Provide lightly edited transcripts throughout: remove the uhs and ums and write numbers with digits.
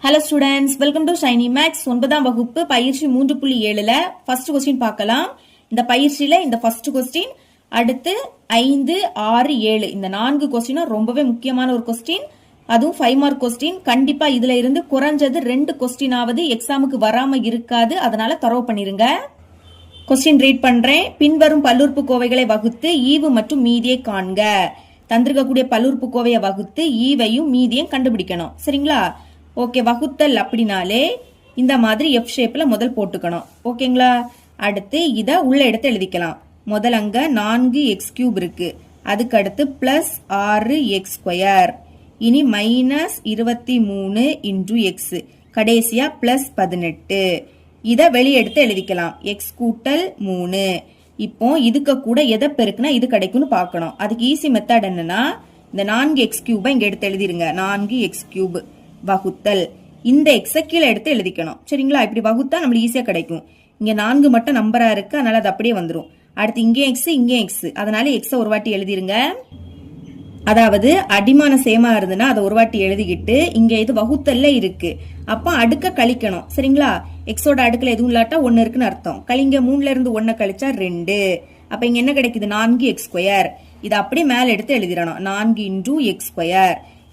Hello students, welcome to Shiny Maths. 9ஆம் வகுப்பு பயிற்சி 3.7ல ஃபர்ஸ்ட் கொஸ்டின் பார்க்கலாம். இந்த பயிற்சியில இந்த ஃபர்ஸ்ட் கொஸ்டின், அடுத்து 5, 6, 7 இந்த 4 கொஸ்டினும் ரொம்பவே முக்கியமான ஒரு கொஸ்டின். அதுவும் 5 மார்க் கொஸ்டின். கண்டிப்பா இதுல இருந்து குறைஞ்சது 2 கொஸ்டினாவது எக்ஸாமுக்கு வராம இருக்காது. அதனால தரவு பண்ணிருங்க. கொஸ்டின் ரீட் பண்றேன். பின்வரும் பல்லுறுப்புக்கோவைகளை வகுத்து ஈவு மற்றும் மீதியை காண்க. தந்திருக்கக்கூடிய பல்லுறுப்புக்கோவையை வகுத்து ஈவையும் மீதியும் கண்டுபிடிக்கணும். சரிங்களா? ஓகே, வகுத்தல் அப்படின்னாலே இந்த மாதிரி எஃப் ஷேப்ல முதல் போட்டுக்கணும். ஓகேங்களா? அடுத்து இதை உள்ள எடுத்து எழுதிக்கலாம். முதல் அங்க 4x³ இருக்கு. அதுக்கு அடுத்து பிளஸ் 6x². இனி மைனஸ் 23 இன்டு எக்ஸ். கடைசியா பிளஸ் 18. இதை வெளியே எடுத்து எழுதிக்கலாம். எக்ஸ் கூட்டல் 3. இப்போ இதுக்கு கூட எதை பெருக்குனா இது கிடைக்கும்னு பார்க்கணும். அதுக்கு ஈஸி மெத்தட் என்னன்னா, இந்த 4x³ இங்க எடுத்து எழுதிருங்க. 4x³ வகுத்தல் இந்த எக்ஸ கீழே எடுத்து எழுதிக்கணும். சரிங்களா? இப்படி வகுத்தா நம்மளுக்கு ஈஸியா கிடைக்கும். இங்க 4 மட்டும் நம்பரா இருக்கு, அதனால அது அப்படியே வந்துடும். அடுத்து இங்கே எக்ஸ், இங்கே எக்ஸ், அதனால எக்ஸ ஒரு வாட்டி எழுதிருங்க. அதாவது அடிமான சேமா இருந்துன்னா அதை ஒரு வாட்டி எழுதிக்கிட்டு, இங்க இது வகுத்தல்ல இருக்கு, அப்ப அடுக்க கழிக்கணும். சரிங்களா? எக்ஸோட அடுக்கல எதுவும் இல்லாட்டா 1 இருக்குன்னு அர்த்தம். கழிங்க 3ல இருந்து 1 கழிச்சா 2. அப்ப இங்க என்ன கிடைக்குது? 4x². இதை அப்படியே மேல எடுத்து எழுதிடணும். 4 இன்டு x².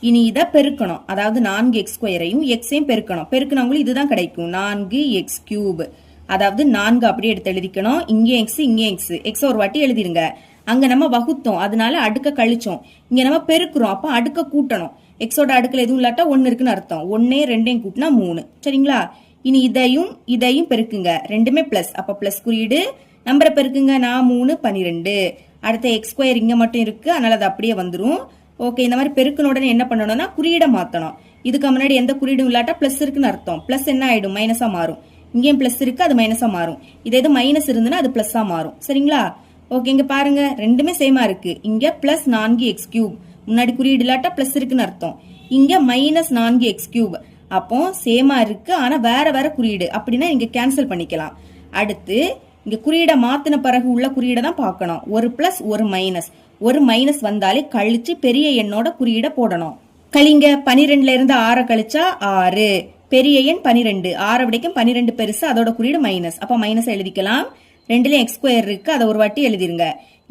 இனி இதை பெருக்கணும். அதாவது 4x²யும் எக்ஸையும் பெருக்கணும். பெருக்கணவங்களும் இதுதான் கிடைக்கும். 4x³. அதாவது 4 அப்படியே எடுத்து எழுதிக்கணும். இங்கே எக்ஸ், இங்கே எக்ஸ். எக்ஸ் ஒரு வாட்டி எழுதிருங்க. அங்க நம்ம வகுத்தோம், அதனால அடுக்க கழிச்சோம். இங்க நம்ம பெருக்கிறோம், அப்ப அடுக்க கூட்டணும். எக்ஸோட அடுக்கல எதுவும் இல்லாட்டா 1 இருக்குன்னு அர்த்தம். 1 2 கூட்டினா 3. சரிங்களா? இனி இதையும் பெருக்குங்க. ரெண்டுமே பிளஸ், அப்ப பிளஸ் குறியீடு. நம்பரை பெருக்குங்க. 3 12. அடுத்த x² இங்க மட்டும் இருக்கு, அதனால அது அப்படியே வந்துரும். ஓகே, இந்த மாதிரி பெருக்கின உடனே என்ன பண்ணணும்னா குறியீடை மாத்தணும். இதுக்கு முன்னாடி எந்த குறியீடும் இல்லாட்டா பிளஸ் இருக்குன்னு அர்த்தம். பிளஸ் என்ன ஆயிடும்? மைனஸா மாறும். இங்கேயும் பிளஸ் இருக்கு, அது மைனஸா மாறும். இதே இது மைனஸ் இருந்துன்னா அது பிளஸ்ஸா மாறும். சரிங்களா? ஓகே, இங்க பாருங்க ரெண்டுமே சேமா இருக்கு. இங்க பிளஸ் 4x³ முன்னாடி குறியீடு இல்லாட்டா பிளஸ் இருக்குன்னு அர்த்தம். இங்க மைனஸ் 4x³. அப்போ சேமா இருக்கு, ஆனா வேற வேற குறியீடு. அப்படின்னா இங்க கேன்சல் பண்ணிக்கலாம். அடுத்து இங்க குறியீடை மாத்தின பிறகு உள்ள குறியீடை தான் பார்க்கணும். ஒரு பிளஸ் ஒரு மைனஸ். ஒரு மைனஸ் வந்தாலே கழிச்சு பெரிய எண்ணோட குறியீடை போடணும். கழிங்க. 12ல இருந்து 6 கழிச்சா 6. பெரிய எண் 12. 6 விடைக்கும் 12 பெருசு, அதோட குறியீடு மைனஸ். அப்ப மைனஸ் எழுதிக்கலாம். 2லயும் x² இருக்கு, அதை ஒரு வாட்டி எழுதிருங்க.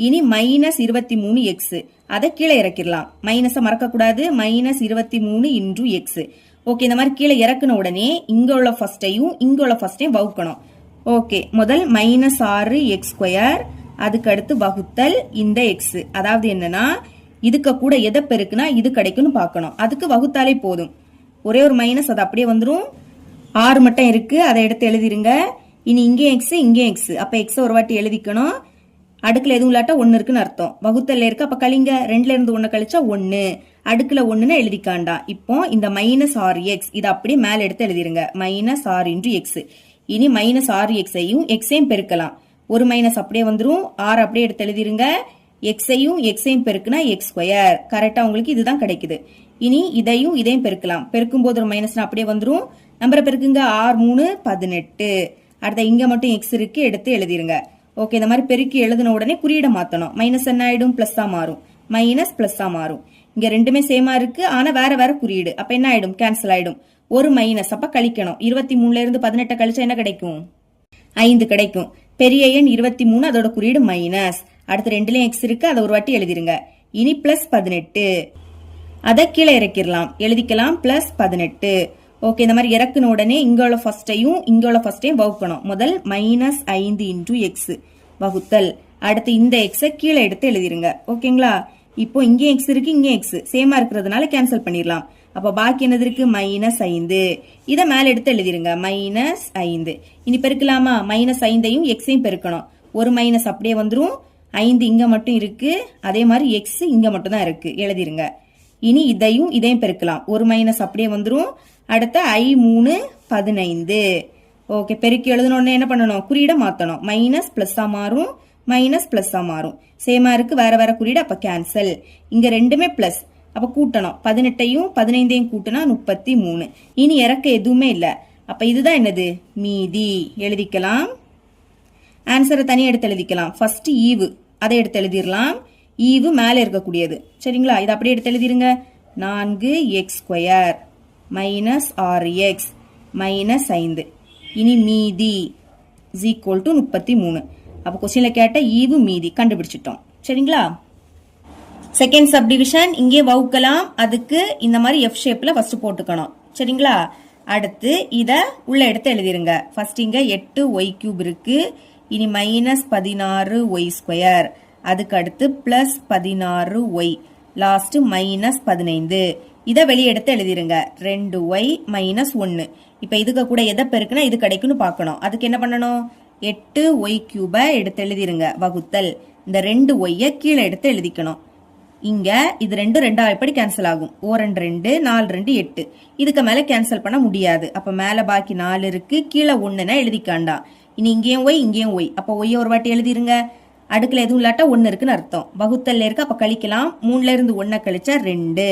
இனி மைனஸ் 23x. அதை கீழே இறக்கிடலாம். மைனஸை மறக்க கூடாது. Minus 23 into X. ஓகே, இந்த மாதிரி கீழே இறக்குன உடனே இங்க உள்ள ஃபர்ஸ்டையும் இங்க உள்ள ஃபர்ஸ்டையும் வகுக்கணும். ஓகே, முதல் மைனஸ் 6x². அதுக்கு அடுத்து வகுத்தல் இந்த எக்ஸ். அதாவது என்னன்னா, இதுக்கு கூட எதை பெருக்குனா இது கிடைக்கும்னு பார்க்கணும். அதுக்கு வகுத்தாலே போதும். ஒரே ஒரு மைனஸ், அது அப்படியே வந்துடும். 6 மட்டும் இருக்கு, அதை எடுத்து எழுதிருங்க. இனி இங்கே எக்ஸ், இங்கே எக்ஸ். அப்ப எக்ஸ ஒரு வாட்டி எழுதிக்கணும். அடுக்குல எதுவும் இல்லாட்டா 1 இருக்குன்னு அர்த்தம். வகுத்தல்ல இருக்கு, அப்ப கழிங்க. 2ல இருந்து 1 கழிச்சா 1. அடுக்குல 1ன்னு எழுதிக்காண்டாம். இப்போ இந்த மைனஸ் 6x இதை அப்படியே மேல எடுத்து எழுதிருங்க. Minus 6 into x. இனி மைனஸ் 6xஐயும் எக்ஸையும் பெருக்கலாம். ஒரு மைனஸ் அப்படியே வந்துரும். 6 அப்படியே எடுத்து எழுதிருங்க. எக்ஸையும் பெருக்குனா x². கரெக்டா உங்களுக்கு இதுதான் கிடைக்குது. இனி இதையும் பெருக்கலாம். பெருக்கும் போது ஒரு மைனஸ் அப்படியே வந்துரும். நம்பரை பெருக்குங்க. 6 3 18. அடுத்த இங்க மட்டும் எக்ஸ் இருக்கு, எடுத்து எழுதிருங்க. ஓகே, இந்த மாதிரி பெருக்கி எழுதின உடனே குறியீடை மாத்தணும். மைனஸ் என்ன ஆயிடும்? பிளஸ்ஸா மாறும். மைனஸ் பிளஸ்ஸா மாறும். இங்க ரெண்டுமே சேமா இருக்கு, ஆனா வேற வேற குறியீடு. அப்ப என்ன ஆயிடும்? கேன்சல் ஆயிடும். ஒரு மைனஸ், அப்ப கழிக்கணும். 23ல இருந்து 18 கழிச்சா என்ன கிடைக்கும்? 5 கிடைக்கும். பெரிய எண் 23, அதோட குறியீடு மைனஸ். அடுத்து 2லயும் எக்ஸ் இருக்கு, அதை ஒரு வாட்டி எழுதிருங்க. இனி பிளஸ் 18. அதை கீழே இறக்கிடலாம். எழுதிக்கலாம் பிளஸ் 18. ஓகே, இந்த மாதிரி இறக்குன உடனே இங்க உள்ள ஃபர்ஸ்டையும் வகுக்கணும். முதல் மைனஸ் 5 இன்டு எக்ஸ் வகுத்தல். அடுத்து இந்த எக்ஸ கீழே எடுத்து எழுதிருங்க. ஓகேங்களா? இப்போ இங்கே எக்ஸ் இருக்கு, இங்கே எக்ஸ் சேமா இருக்கிறதுனால கேன்சல் பண்ணிடலாம். அப்ப பாக்கி என்னது இருக்கு? மைனஸ் 5. இதை மேல எடுத்து எழுதிருங்க. மைனஸ் 5. இனி பெருக்கலாமா? மைனஸ் 5ஐயும் எக்ஸையும் பெருக்கணும். ஒரு மைனஸ் அப்படியே வந்துரும். 5 இங்க மட்டும் இருக்கு, அதே மாதிரி எக்ஸ் இங்க மட்டும் தான் இருக்கு, எழுதிருங்க. இனி இதையும் பெருக்கலாம். ஒரு மைனஸ் அப்படியே வந்துரும். அடுத்த I3 15. ஓகே, பெருக்கி எழுதணும்னு என்ன பண்ணணும்? குறியீடை மாத்தணும். மைனஸ் பிளஸ்ஸா மாறும், மைனஸ் பிளஸ்ஸா மாறும். சேமா இருக்கு, வேற வேற குறியீடு. அப்ப கேன்சல். இங்க ரெண்டுமே பிளஸ், அப்ப கூட்டணும். 18ஐயும் 15ஐயும் கூட்டினா 33. இனி இறக்க எதுவுமே இல்ல. அப்ப இதுதான் என்னது? மீதி. எழுதிக்கலாம். ஆன்சரை தனியா எடுத்து எழுதிக்கலாம். ஃபர்ஸ்ட் ஈவு, அதை எடுத்து எழுதிடலாம். ஈவு மேல இருக்கக்கூடியது. சரிங்களா? இதை அப்படியே எடுத்து எழுதிருங்க. 4x² minus 6x minus 5. இனி மீதி is equal to 33. அப்போ கொஸ்டின்ல கேட்ட ஈவு மீதி கண்டுபிடிச்சிட்டோம். சரிங்களா? செகண்ட் சப்டிவிஷன் இங்கே வகுக்கலாம். அதுக்கு இந்த மாதிரி எஃப் ஷேப்ல ஃபர்ஸ்ட் போட்டுக்கணும். சரிங்களா? அடுத்து இத உள்ள எடுத்து எழுதிருங்க. ஃபர்ஸ்ட் இங்க 8y³ இருக்கு. இனி மைனஸ் 16y². அதுக்கு அடுத்து பிளஸ் 16y. Last minus 15. இத வெளியே எடுத்து எழுதிருங்க. 2y minus 1. இப்ப இதுக்கு கூட எதை பெருக்குனா இது கிடைக்கும்னு பார்க்கணும். அதுக்கு என்ன பண்ணணும்? 8y³ எடுத்து எழுதிருங்க. வகுத்தல் இந்த 2y கீழே எடுத்து எழுதிக்கணும். இங்க இது 2 2 எப்படி கேன்சல் ஆகும்? 2 2 4 2 8. இதுக்கு மேல கேன்சல் பண்ண முடியாது. அப்ப மேல பாக்கி 4 இருக்கு, கீழே 1னா எழுதிக்காண்டா. இனி இங்கேயும் y இங்கேயும் y. அப்ப y ஒரு வாட்டி எழுதிருங்க. அடுக்குல எதுவும் இல்லாட்டா 1 இருக்குன்னு அர்த்தம். வகுத்தல்ல இருக்கு, அப்ப கழிக்கலாம். 3ல இருந்து 1 கழிச்சா 2.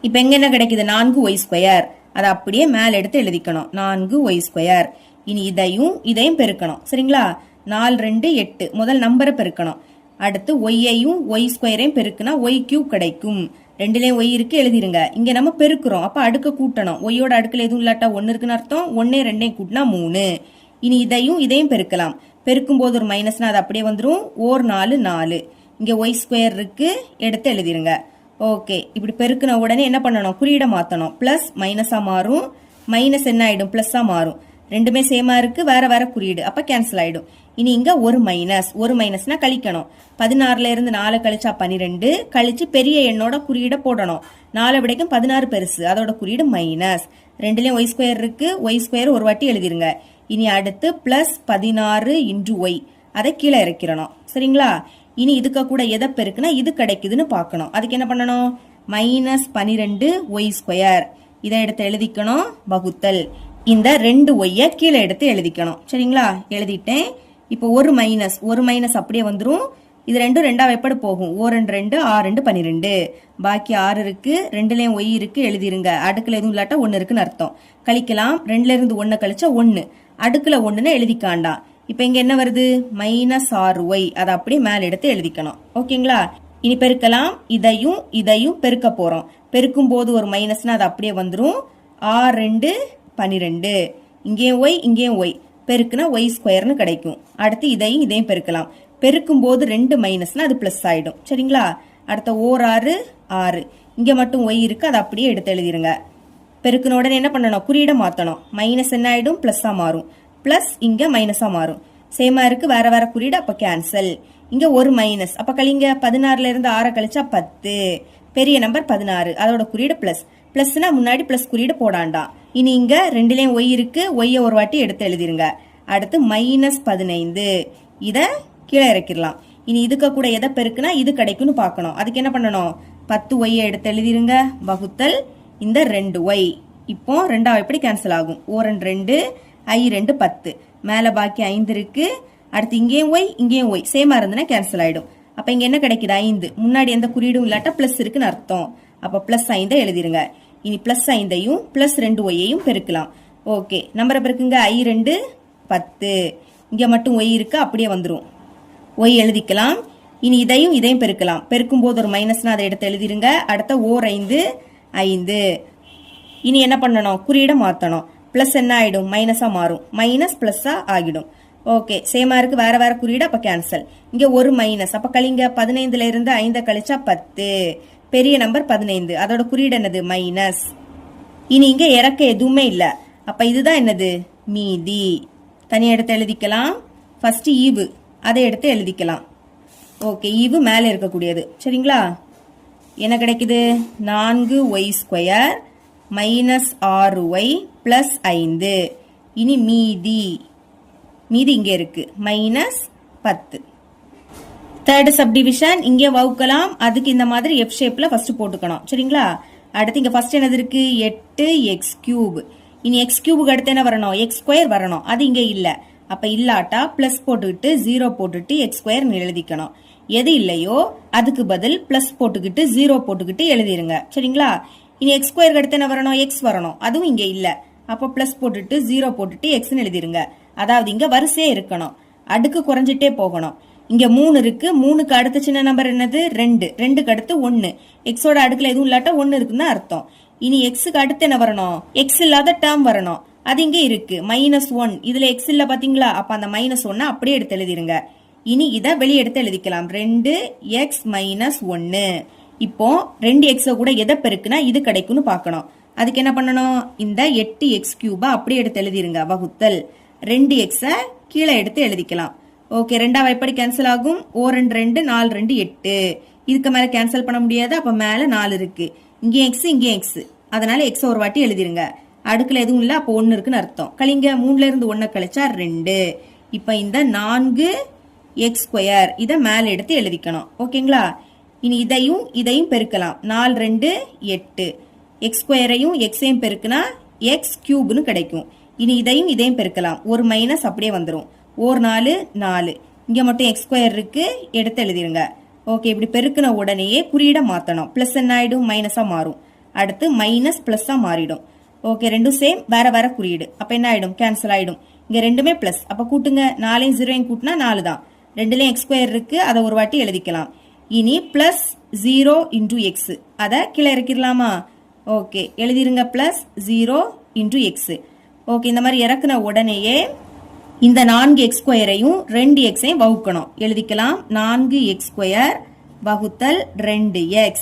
இப்ப எங்க என்ன கிடைக்குது? 4y². அதை அப்படியே மேல எடுத்து எழுதிக்கணும். 4y². இனி இதையும் பெருக்கணும். சரிங்களா? 4 2 8. முதல் நம்பரை பெருக்கணும். அடுத்து ஒய்யையும் y²ஐயும் பெருக்குனா y³ கிடைக்கும். 2லயும் y இருக்கு, எழுதிருங்க. இங்க நம்ம பெருக்குறோம், அப்ப அடுக்க கூட்டணும். ஒய்யோட அடுக்குல எதுவும் இல்லாட்டா 1 இருக்குன்னு அர்த்தம். 1 2 கூட்டினா 3. இனி இதையும் பெருக்கலாம். பெருக்கும் போது ஒரு மைனஸ்னா அது அப்படியே வந்துரும். 4 4. இங்க y² இருக்கு, எடுத்து எழுதிருங்க. ஓகே, இப்படி பெருக்குன உடனே என்ன பண்ணணும்? குறியீட மாத்தணும். பிளஸ் மைனஸா மாறும், மைனஸ் என்ன ஆயிடும்? பிளஸ்ஸா மாறும். ரெண்டுமே சேமா இருக்கு, வேற வேற குறியீடு, அப்ப கேன்சல் ஆயிடும். இனி இங்க ஒரு மைனஸ்னா கழிக்கணும். 16ல இருந்து 4 கழிச்சா 12. கழிச்சு பெரிய எண்ணோட குறியீட போடணும். 4 விடைக்கும் 16 பெருசு, அதோட குறியீடு மைனஸ். 2லயும் y² இருக்கு, y² ஒரு வாட்டி எழுதிருங்க. இனி அடுத்து பிளஸ் 16 இன்டு y. அதை கீழே இறக்கிறணும். சரிங்களா? இனி இதுக்கு கூட எதை பெருக்குனா இது கிடைக்குதுன்னு பார்க்கணும். அதுக்கு என்ன பண்ணணும்? Minus 12y². இதை எடுத்து எழுதிக்கணும். வகுத்தல் இந்த 2y கீழே எடுத்து எழுதிக்கணும். சரிங்களா? எழுதிட்டேன். இப்போ ஒரு மைனஸ் அப்படியே வந்துரும். இது 2 2 எப்படி போகும்? 1 2 6 2 12. பாக்கி 6 இருக்கு, 2லயும் y இருக்கு, எழுதிருங்க. அடுக்குல எதுவும் இல்லாட்டா 1 இருக்குன்னு அர்த்தம். கழிக்கலாம். 2ல இருந்து 1 கழிச்சா 1. அடுக்குல 1ன்னு எழுதிக்காண்டா. இப்ப இங்க என்ன வருது? Minus 6y. அதை அப்படியே மேல எடுத்து எழுதிக்கணும். ஓகேங்களா? இனி பெருக்கலாம். இதையும் பெருக்க போறோம். பெருக்கும் போது ஒரு மைனஸ்னா அது அப்படியே வந்துரும். 6 2 12. இங்கேயும் y இங்கேயும் y. பெருக்குனா y² கிடைக்கும். அடுத்து இதையும் பெருக்கலாம். பெருக்கும் போது 2 மைனஸ்னா அது பிளஸ் ஆயிடும். சரிங்களா? அடுத்த 6 6. இங்க மட்டும் y இருக்கு, அதை அப்படியே எடுத்து எழுதிருங்க. பெருக்குன உடனே என்ன பண்ணணும்? குறியீட மாத்தணும். மைனஸ் என்ன ஆயிடும்? பிளஸ்ஸா மாறும். பிளஸ் இங்க மைனஸா மாறும். சேமா இருக்கு, வேற வேற குறியீடு, அப்ப கேன்சல். இங்க ஒரு மைனஸ், அப்ப கழிங்க. 16ல இருந்து 6 கழிச்சா 10. பெரிய நம்பர் 16, அதோட குறியீடு பிளஸ். பிளஸ்னா முன்னாடி பிளஸ் குறியீடு போடாண்டா. இனி இங்க 2லயும் y இருக்கு, y ஒரு வாட்டி எடுத்து எழுதிருங்க. அடுத்து மைனஸ் 15. இத கீழே இறக்கிடலாம். இனி இதுக்கு கூட எதை பெருக்குனா இது கிடைக்கும்னு பார்க்கணும். அதுக்கு என்ன பண்ணணும்? 10y எடுத்து எழுதிருங்க. வகுத்தல் இந்த 2y. இப்போ 2 எப்படி கேன்சல் ஆகும்? 1 2 I 2 10. மேல பாக்கி 5 இருக்கு. அடுத்து இங்கேயும் y இங்கேயும் y சேமா இருந்துன்னா கேன்சல் ஆயிடும். அப்ப இங்க என்ன கிடைக்குது? 5. முன்னாடி எந்த குறியீடும் இல்லாட்டா பிளஸ் இருக்குன்னு அர்த்தம். அப்ப பிளஸ் 5 எழுதிருங்க. இனி பிளஸ் 5ஐயும் பிளஸ் 2yையும் பெருக்கலாம். ஓகே, நம்பரை பெருக்குங்க. I 2 10. இங்க மட்டும் y இருக்கு, அப்படியே வந்துரும். y எழுதிக்கலாம். இனி இதையும் பெருக்கலாம். பெருக்கும் போது ஒரு மைனஸ்னா அதை எடுத்து எழுதிருங்க. அடுத்த 5 5. இனி என்ன பண்ணணும்? குறியீட மாத்தணும். பிளஸ் என்ன ஆயிடும்? மைனஸா மாறும். மைனஸ் பிளஸ்ஸா ஆகிடும். ஓகே, சேமா இருக்கு, வேற வேற குறியீடு, அப்ப கேன்சல். இங்க ஒரு மைனஸ், அப்ப கழிங்க. 15ல இருந்து 5 கழிச்சா 10. பெரிய நம்பர் 15, அதோட குறியீடு என்னது? மைனஸ். இனி இங்க இறக்க எதுவுமே இல்ல, அப்ப இதுதான் என்னது? மீதி. தனியா எடுத்து எழுதிக்கலாம். ஃபர்ஸ்ட் ஈவு, அதை எடுத்து எழுதிக்கலாம். ஓகே, ஈவு மேல இருக்கக்கூடியது. சரிங்களா? என்ன கிடைக்குது? 4y² minus 6y plus 5. இனி மீதி இங்க இருக்கு, மைனஸ் 10. தேர்ட் சப்டிவிஷன் இங்கே வகுக்கலாம். அதுக்கு இந்த மாதிரி எஃப் ஷேப்ல ஃபர்ஸ்ட் போட்டுக்கணும். சரிங்களா? அடுத்து இங்க ஃபர்ஸ்ட் என்னது இருக்கு? 8x³. இனி x³ அடுத்து என்ன வரணும்? x² வரணும். அது இங்க இல்ல. அப்ப இல்லாட்டா பிளஸ் போட்டுக்கிட்டு 0 போட்டுட்டு x² எழுதிக்கணும். எது இல்லையோ அதுக்கு பதில் பிளஸ் போட்டுக்கிட்டு 0 போட்டுக்கிட்டு எழுதிருங்க. சரிங்களா? இனி x² அடுத்து என்ன வரணும்? x வரணும். அதுவும் இங்க இல்ல. அப்ப பிளஸ் போட்டுட்டு 0 போட்டுட்டு x எழுதிருங்க. அதாவது இங்க வரிசையே இருக்கணும், அடுக்கு குறைஞ்சிட்டே போகணும். இங்க 3 இருக்கு, 3க்கு அடுத்த சின்ன நம்பர் என்னது? 2. 2க்கு அடுத்து 1. எக்ஸோட அடுக்குல எதுவும் இல்லாட்டா 1 இருக்குன்னு அர்த்தம். இனி எக்ஸுக்கு அடுத்து என்ன வரணும்? எக்ஸ் இல்லாத டேர்ம் வரணும். அது இங்க இருக்கு -1. இதுல எக்ஸ் இல்ல பாத்தீங்களா? அப்ப அந்த -1 அப்படியே எடுத்து எழுதிருங்க. இனி இதை வெளியே எடுத்து எழுதிக்கலாம். 2x - 1. இப்போ 2x கூட எதை பெருக்குனா இது கிடைக்கும்னு பார்க்கணும். அதுக்கு என்ன பண்ணணும்? இந்த 8x³ அப்படியே எடுத்து எழுதிருங்க. வகுத்தல் 2x கீழே எடுத்து எழுதிக்கலாம். ஓகே, ரெண்டாவது எப்படி கேன்சல் ஆகும்? 2 2 4 2 8. இதுக்கு மேல கேன்சல் பண்ண முடியாது. அப்ப மேல 4 இருக்கு. இங்கே எக்ஸ் இங்கே எக்ஸ், அதனால எக்ஸ் ஒரு வாட்டி எழுதிருங்க. அடுக்குல எதுவும் இல்ல, அப்போ 1 இருக்குன்னு அர்த்தம். கழிங்க, 3ல இருந்து 1 கழிச்சா 2. இப்ப இந்த 4x² இதை மேல எடுத்து எழுதிக்கணும். ஓகேங்களா? இனி இதையும் பெருக்கலாம். 4 2 8. x²ஐயும் எக்ஸையும் பெருக்குனா x³ கிடைக்கும். இனி இதையும் பெருக்கலாம். ஒரு மைனஸ் அப்படியே வந்துடும். 4 4. இங்க மட்டும் x² இருக்கு, எடுத்து எழுதிருங்க. ஓகே, இப்படி பெருக்கின உடனேயே குறியீட மாத்தணும். பிளஸ் என்ன ஆயிடும்? மைனஸா மாறும். அடுத்து மைனஸ் பிளஸ்ஸா மாறிடும். ஓகே, ரெண்டும் சேம், வேற வேற குறியீடு. அப்ப என்ன ஆயிடும்? கேன்சல் ஆயிடும். இங்க ரெண்டுமே பிளஸ். அப்ப கூட்டுங்க. 4 0 கூட்டினா 4 தான். ரெண்டுலயும் x² இருக்கு, அதை ஒரு வாட்டி எழுதிக்கலாம். இனி பிளஸ் 0 × x, அதை கீழே இறக்கிடலாமா? ஓகே, எழுதிருங்க. Plus 0 × x. ஓகே, இந்த மாதிரி இறக்குன உடனேயே இந்த 4x² 2xஐயும் வகுக்கணும். எழுதிக்கலாம். 4x² வகுத்தல் 2x.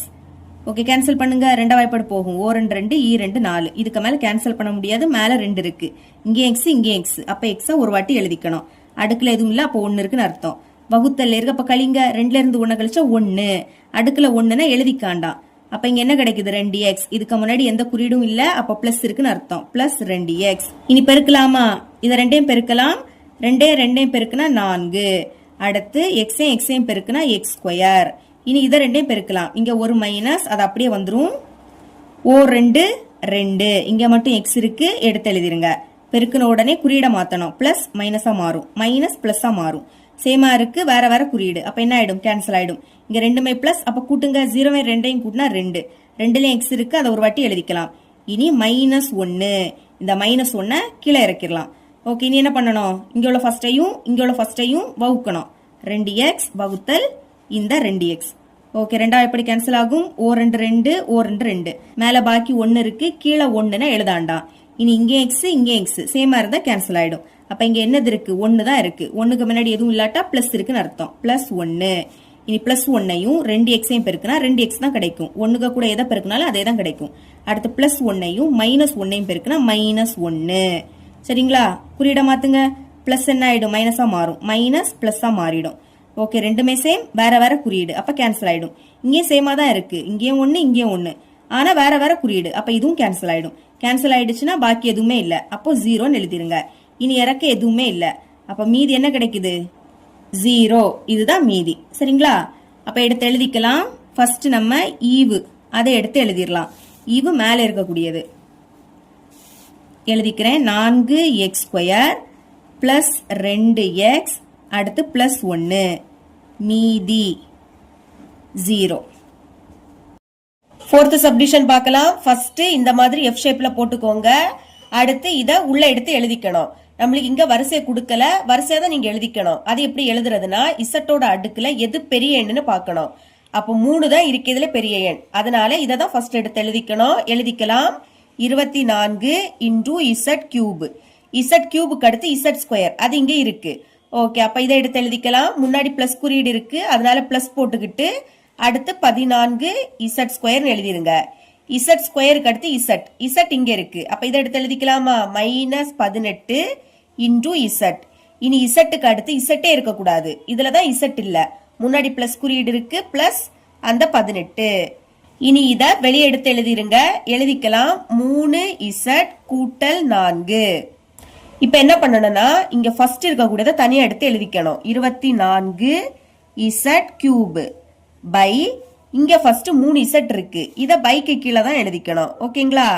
ஓகே, கேன்சல் பண்ணுங்க. ரெண்டா வாய்ப்பாடு போகும். 2 2 2 4. இதுக்கு மேல கேன்சல் பண்ண முடியாது. மேல 2 இருக்கு. இங்கே எக்ஸ் இங்கே எக்ஸ். அப்ப எக்ஸ ஒரு வாட்டி எழுதிக்கணும். அடுக்குல எதுவும் இல்ல, அப்போ 1 இருக்குன்னு அர்த்தம். வகுத்தல் இருக்கு. அப்ப கழிங்க. 2ல இருந்து 1 கழிச்சா 1. அடுக்குல 1னா எழுதிக்காண்டாம். அப்ப இங்க என்ன கிடைக்குது? 2x. இதுக்கு முன்னாடி எந்த குறியீடும் இல்ல, அப்ப பிளஸ் இருக்குன்னு அர்த்தம். Plus 2x. இனி பெருக்கலாமா? இத ரெண்டையும் பெருக்கலாம். 2 2 பெருக்குனா 4. அடுத்து எக்ஸையும் பெருக்குனா x². இனி இதை ரெண்டையும் பெருக்கலாம். இங்க ஒரு மைனஸ், அது அப்படியே வந்துரும். 2 2. இங்க மட்டும் x இருக்கு, எடுத்து எழுதிருங்க. பெருக்கின உடனே குறியீட மாத்தணும். பிளஸ் மைனஸா மாறும், மைனஸ் பிளஸ்ஸா மாறும். சேமா இருக்கு, வேற வேற குறியீடு. அப்ப என்ன ஆயிடும்? கேன்சல் ஆயிடும். இங்க ரெண்டுமே பிளஸ். அப்ப கூட்டுங்க. 0 2 கூட்டினா 2. 2லயும் x இருக்கு, அதை ஒரு வாட்டி எழுதிக்கலாம். இனி -1. இந்த -1 கீழே இறக்கிடலாம். ஓகே, இனி என்ன பண்ணணும்? இங்க உள்ள ஃபர்ஸ்டையும் வகுக்கணும். 2x வகுத்தல் இந்த 2x. ஓகே, ரெண்டாவது எப்படி கேன்சல் ஆகும்? 2 2 2 2. மேல பாக்கி 1 இருக்கு, கீழே 1ன்னு எழுதாண்டாம். இனி இங்கே எக்ஸ் இங்கே எக்ஸ் சேமா இருந்தா கேன்சல் ஆயிடும். அப்ப இங்க என்னது இருக்கு? 1 தான் இருக்கு. 1க்கு முன்னாடி எதுவும் இல்லாட்டா பிளஸ் இருக்குன்னு அர்த்தம். பிளஸ் 1. இனி பிளஸ் 1ஐயும் 2xஐயும் பெருக்குனா 2x தான் கிடைக்கும். 1க்கு கூட எதை பெருக்குனாலும் அதே தான் கிடைக்கும். அடுத்து பிளஸ் 1ஐயும் -1ஐயும் பெருக்குனா -1. சரிங்களா? குறியிட மாத்துங்க. பிளஸ் என்ன ஆயிடும்? மைனஸா மாறும். மைனஸ் பிளஸ்ஸா மாறிடும். ஓகே, ரெண்டுமே சேம், வேற வேற குறியீடு. அப்ப கேன்சல் ஆயிடும். இங்கே சேமா தான் இருக்கு. இங்கேயும் 1 இங்கேயும் 1. ஆனா வேற வேற குறியீடு. அப்ப இதுவும் கேன்சல் ஆயிடும். கேன்சல் ஆயிடுச்சுன்னா பாக்கி எதுவுமே இல்ல. அப்போ 0ன்னு எழுதிருங்க. இனி இறக்க எதுவுமே இல்ல. அப்ப மீதி என்ன கிடைக்குது? 0. இதுதான் மீதி. சரிங்களா? அப்ப எடுத்து எழுதிக்கலாம். ஃபர்ஸ்ட் நம்ம ஈவு அதை எடுத்து எழுதிடலாம். ஈவு மேல இருக்கக்கூடியது எழுதிக்கிறேன். 4x² பிளஸ் 2x அடுத்து பிளஸ் 1 மீதி 0. ஃபோர்த் சப்டிஷன் பார்க்கலாம். ஃபர்ஸ்ட் இந்த மாதிரி எஃப் ஷேப்ல போட்டுக்கோங்க. அடுத்து இத உள்ள எடுத்து எழுதிக்கணும். நம்மளுக்கு இங்க வரிசையை கொடுக்கல, வரிசையா தான் நீங்க எழுதிக்கணும். அது எப்படி எழுதுறதுன்னா, இசட்டோட அடுக்குல எது பெரிய எண்ணுன்னு பார்க்கணும். அப்போ 3 தான் இருக்கிறதுல பெரிய எண். அதனால இதை தான் ஃபர்ஸ்ட் எடுத்து எழுதிக்கணும். எழுதிக்கலாம். 24 × z³. z³ அடுத்து z², அது இங்கே இருக்கு. ஓகே, அப்ப இதை எடுத்து எழுதிக்கலாம். முன்னாடி பிளஸ் குறியீடு இருக்கு, அதனால பிளஸ் போட்டுக்கிட்டு அடுத்து 14 z² எழுதிருங்க. z² அடுத்து z இங்க இருக்கு. அப்ப இதை எடுத்து எழுதிக்கலாமா? -18 × z. இனி z அடுத்து z இருக்கக்கூடாது. இதுலதான் z இல்ல, முன்னாடி பிளஸ் குறியீடு இருக்கு, பிளஸ் அந்த 18. இனி இத வெளியே எடுத்து எழுதிருங்க. எழுதிக்கலாம். 3z கூட்டல் 4. இப்ப என்ன பண்ணணும்னா, இங்க ஃபர்ஸ்ட் இருக்கக்கூடியதை தனியா எடுத்து எழுதிக்கணும். 24 z³ பை இங்க ஃபர்ஸ்ட் 3z இருக்கு, இத பைக்கு கீழே தான் எழுதிக்கணும். ஓகேங்களா?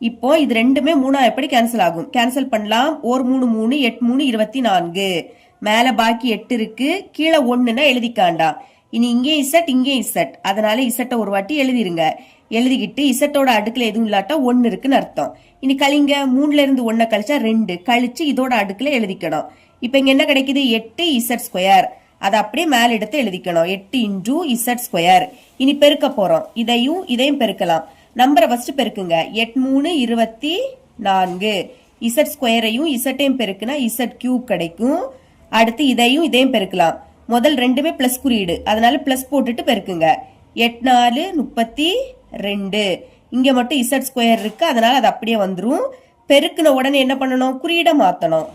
இப்போ இது ரெண்டுமே 3 எப்படி கேன்சல் ஆகும்? கேன்சல் பண்ணலாம். 1 3 3 8 3 24. மேல பாக்கி 8 இருக்கு, கீழே 1ன்னா எழுதிக்காண்டாம். இனி இங்கே z இங்கே z, அதனால z ஒரு வாட்டி எழுதிருங்க. எழுதிக்கிட்டு z-ஓட அடுக்குல எதுவும் இல்லாட்டா 1 இருக்குன்னு அர்த்தம். இனி கழிங்க. 3ல இருந்து 1 கழிச்சா 2 கழிச்சு இதோட அடுக்குல எழுதிக்கணும். இப்ப இங்க என்ன கிடைக்குது? 8z². அதை அப்படியே மேல எடுத்து எழுதிக்கணும். 8 × z². இனி பெருக்க போறோம். இதையும் பெருக்கலாம். நம்பரை ஃபர்ஸ்ட் பெருக்குங்க. 8 3 24. இசட் ஸ்கொயரையும் இசட்டையும் பெருக்குனா இசட் கியூப் கிடைக்கும். அடுத்து இதையும் இதையும் பெருக்கலாம். முதல் ரெண்டுமே பிளஸ் குறியீடு, அதனால பிளஸ் போட்டுட்டு பெருக்குங்க. 8 4 32. இங்க மட்டும் இசட் ஸ்கொயர் இருக்கு, அதனால அது அப்படியே வந்துரும். பெருக்குன உடனே என்ன பண்ணணும், குறியீடை மாத்தணும்.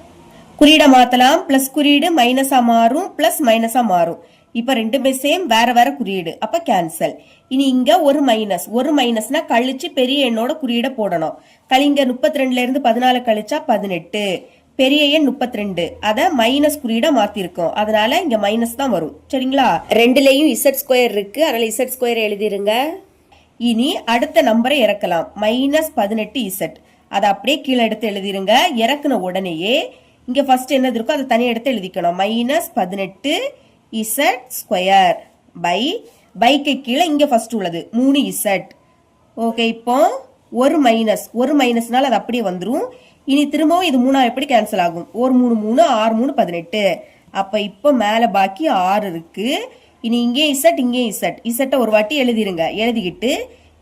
குறியீடை மாத்தலாம். பிளஸ் குறியீடு மைனஸா மாறும், பிளஸ் மைனஸா மாறும். இப்ப ரெண்டுமே சேம், வேற வேற குறியீடு, அப்ப கேன்சல். இனி இங்க ஒரு மைனஸ்னா கழிச்சு பெரிய எண்ணோட குறியீடை போடணும். கழிங்க 32ல இருந்து 14 கழிச்சா 18. பெரிய எண் 32, அத மைனஸ் குறியீடை மாத்திருக்கோம், அதனால இங்க மைனஸ் தான் வரும். சரிங்களா? ரெண்டுலயும் இசட் ஸ்கொயர் இருக்கு, அதனால இசட் ஸ்கொயர் எழுதிருங்க. இனி அடுத்த நம்பரை இறக்கலாம். -18 இசட், அதை அப்படியே கீழே எடுத்து எழுதிருங்க. இறக்குன உடனேயே இங்க ஃபர்ஸ்ட் என்னது இருக்கோ அதை தனியா எடுத்து எழுதிக்கணும். -18 இசட் ஸ்கொயர் பைக்கு கீழே இங்க ஃபர்ஸ்ட் உள்ளது 3 இசட். ஓகே, இப்போ ஒரு மைனஸ்னால அது அப்படியே வந்துரும். இனி திரும்பவும் இது 3 எப்படி கேன்சல் ஆகும்? 1 3 3 6 3 18. அப்ப இப்போ மேல பாக்கி 6 இருக்கு. இனி இங்கே இசட் இங்கே இசட்டை ஒரு வாட்டி எழுதிருங்க. எழுதிக்கிட்டு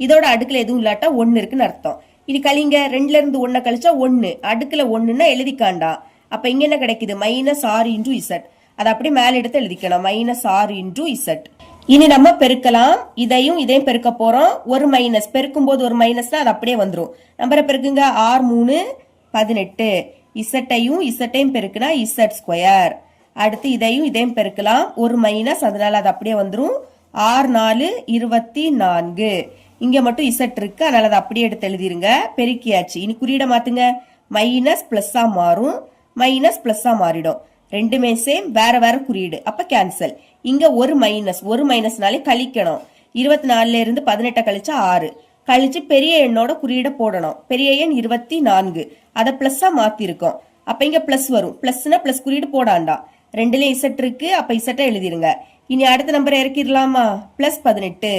இதோட அடுக்குல எதுவும் இல்லாட்டா 1 இருக்குன்னு அர்த்தம். இனி கழிங்க. 2ல இருந்து 1 கழிச்சா 1, அடுக்குல 1ன்னா எழுதிக்காண்டா. அப்ப இங்க என்ன கிடைக்குது? -6 இன்டூ இசட். அதை அப்படியே மேல எடுத்து எழுதிக்கணும். -6 இன்டூ இசட். இனி நம்ம பெருக்கலாம். இதையும் இதையும் பெருக்க போறோம். ஒரு மைனஸ் பெருக்கும் போது ஒரு மைனஸ்னா அது அப்படியே வந்துரும். நம்பரை பெருக்குங்க. 6 3 18. இசட்டையும் பெருக்குனா இசட் ஸ்கொயர். அடுத்து இதையும் இதையும் பெருக்கலாம். ஒரு மைனஸ், அதனால அது அப்படியே வந்துரும். 6 4 24. இங்க மட்டும் இசட் இருக்கு, அதனால அதை அப்படியே எடுத்து எழுதிருங்க. பெருக்கியாச்சு. இனி குறியீடை மாத்துங்க. மைனஸ் பிளஸ்ஸா மாறும், மைனஸ் பிளஸ்ஸா மாறிடும். ரெண்டுமே சேம், வேற வேற குறியீடு, அப்ப கேன்சல். இங்க ஒரு மைனஸ்னாலே கழிக்கணும். 24ல இருந்து 18 கழிச்சா 6. கழிச்சு பெரிய எண்ணோட குறியீடை போடணும். பெரிய எண் 24, அதை பிளஸ்ஸா மாத்திருக்கோம். அப்ப இங்க பிளஸ் வரும். பிளஸ்னா பிளஸ் குறியீடு போடாண்டா. ரெண்டுலயும் இசட் இருக்கு, அப்ப இசட்டை எழுதிருங்க. இனி அடுத்த நம்பரை இறக்கிடலாமா? +18,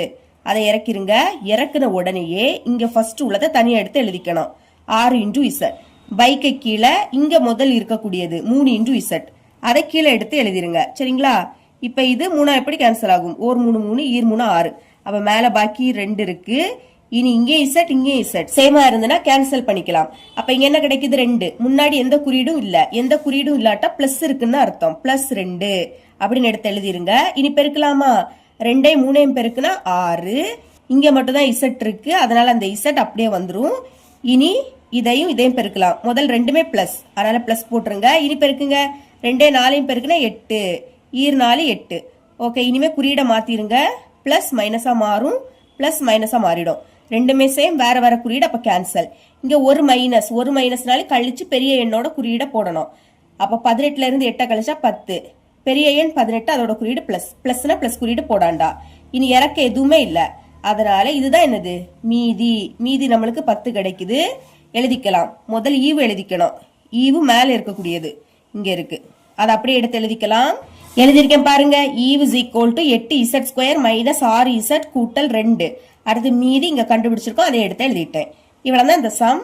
அதை இறக்கிருங்க. இறக்குன உடனேயே இங்க ஃபர்ஸ்ட் உள்ளதை தனியா எடுத்து எழுதிக்கணும். 6 இன்டூ இசட். பைக்கை கீழே இங்க முதல் இருக்கக்கூடியது 3 இன்டூ இசட், அதை கீழே எடுத்து எழுதிருங்க. சரிங்களா? இப்ப இது 3 எப்படி கேன்சல் ஆகும்? 1 3 3 ஈர் 3 6. அப்ப மேல பாக்கி 2 இருக்கு. இனி இங்கே இசட் இங்கே இசட் சேமா இருந்ததுன்னா கேன்சல் பண்ணிக்கலாம். அப்ப இங்க என்ன கிடைக்குது? 2. முன்னாடி எந்த குறியீடும் இல்ல, எந்த குறியீடும் இல்லாட்டா பிளஸ் இருக்குன்னு அர்த்தம். +2 அப்படின்னு எடுத்து எழுதிருங்க. இனி பெருக்கலாமா? 2 3 பெருக்குனா 6. இங்க மட்டும் தான் இசட் இருக்கு, அதனால அந்த இசட் அப்படியே வந்துரும். இனி இதையும் பெருக்கலாம். முதல் ரெண்டுமே பிளஸ், அதனால பிளஸ் போட்டுருங்க. இனி பெருக்குங்க. 2 4 பெருக்குனா 8. ஈர் 4 8. ஓகே, இனிமே குறியீடை மாத்திருங்க. பிளஸ் மைனஸா மாறும், பிளஸ் மைனஸா மாறிடும். ரெண்டுமே சேம், வேற வேற குறியீடு, அப்ப கேன்சல். இங்க ஒரு மைனஸ்னால கழிச்சு பெரிய எண்ணோட குறியீடை போடணும். அப்ப 18ல இருந்து 8 கழிச்சா 10. பெரிய எண் 18, அதோட குறியீடு பிளஸ். பிளஸ்னா பிளஸ் குறியீடு போடாண்டா. இனி இறக்க எதுவுமே இல்ல, அதனால இதுதான் என்னது? மீதி நம்மளுக்கு 10 கிடைக்குது. எழுதிக்கலாம். முதல் ஈவு எழுதிக்கணும். ஈவு மேல இருக்கக்கூடியது இங்க இருக்கு, அதை அப்படியே எடுத்து எழுதிக்கலாம். எழுதிருக்கேன் பாருங்க. ஈவு is equal to 8 Z square minus 6 Z கூட்டல் 2. அடுத்து மீதி இங்க கண்டுபிடிச்சிருக்கோம், அதை எடுத்து எழுதிட்டேன். இவ்வளவுதான் இந்த சம்.